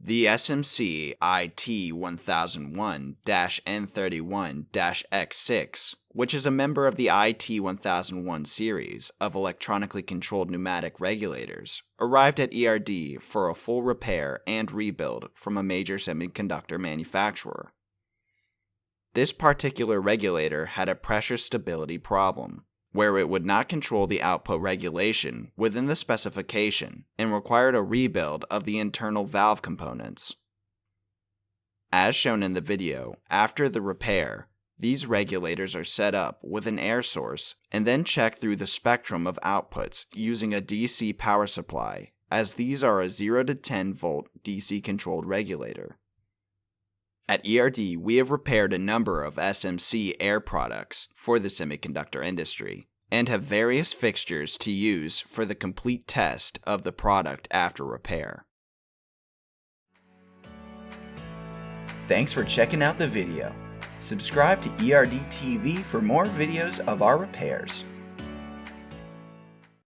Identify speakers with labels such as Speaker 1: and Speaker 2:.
Speaker 1: The SMC it1001-n31-x6, which is a member of the it1001 series of electronically controlled pneumatic regulators, arrived at ERD for a full repair and rebuild from a major semiconductor manufacturer. This particular regulator had a pressure stability problem, where it would not control the output regulation within the specification and required a rebuild of the internal valve components. As shown in the video, after the repair, these regulators are set up with an air source and then checked through the spectrum of outputs using a DC power supply, as these are a 0 to 10 volt DC controlled regulator. At ERD, we have repaired a number of SMC air products for the semiconductor industry and have various fixtures to use for the complete test of the product after repair. Thanks for checking out the video. Subscribe to ERD TV for more videos of our repairs.